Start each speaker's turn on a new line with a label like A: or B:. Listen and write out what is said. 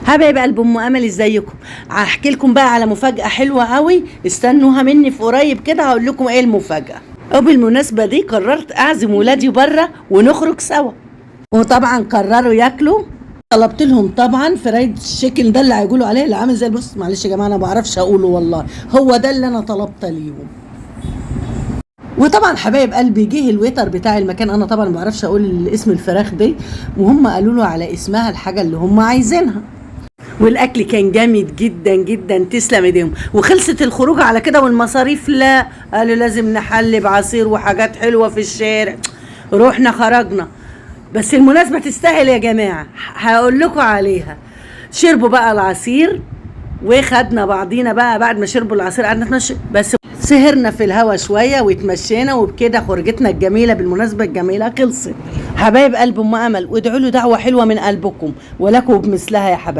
A: حبايب قلب ام امل، ازيكم؟ هحكي لكم بقى على مفاجاه حلوه قوي، استنوها مني في قريب كده. هقول لكم ايه المفاجاه. وبالمناسبه دي قررت اعزم ولادي بره ونخرج سوا، وطبعا قرروا ياكلوا. طلبت لهم طبعا فرايد الشيكن، ده اللي هيقولوا عليه اللي عامل زي البص، معلش يا جماعه انا ما بعرفش اقوله والله، هو ده اللي انا طلبت ليهم. وطبعا حبايب قلبي جه الويتر بتاع المكان، انا طبعا ما بعرفش اقول اسم الفراخ دي، وهم قالوا له على اسمها الحاجه اللي هم عايزينها. والاكل كان جامد جدا جدا، تسلم ايديهم. وخلصت الخروج على كده والمصاريف؟ لا، قالوا لازم نحل بعصير وحاجات حلوه في الشارع. روحنا خرجنا، بس المناسبه تستاهل يا جماعه، هقول لكم عليها. شربوا بقى العصير وخدنا بعضينا بقى، بعد ما شربوا العصير قعدنا نتمشى، بس سهرنا في الهوا شويه واتمشينا، وبكده خرجتنا الجميله بالمناسبه الجميله خلصت. حبايب قلب ام امل، وادعوا له دعوه حلوه من قلبكم ولكم بمثلها يا حبايب.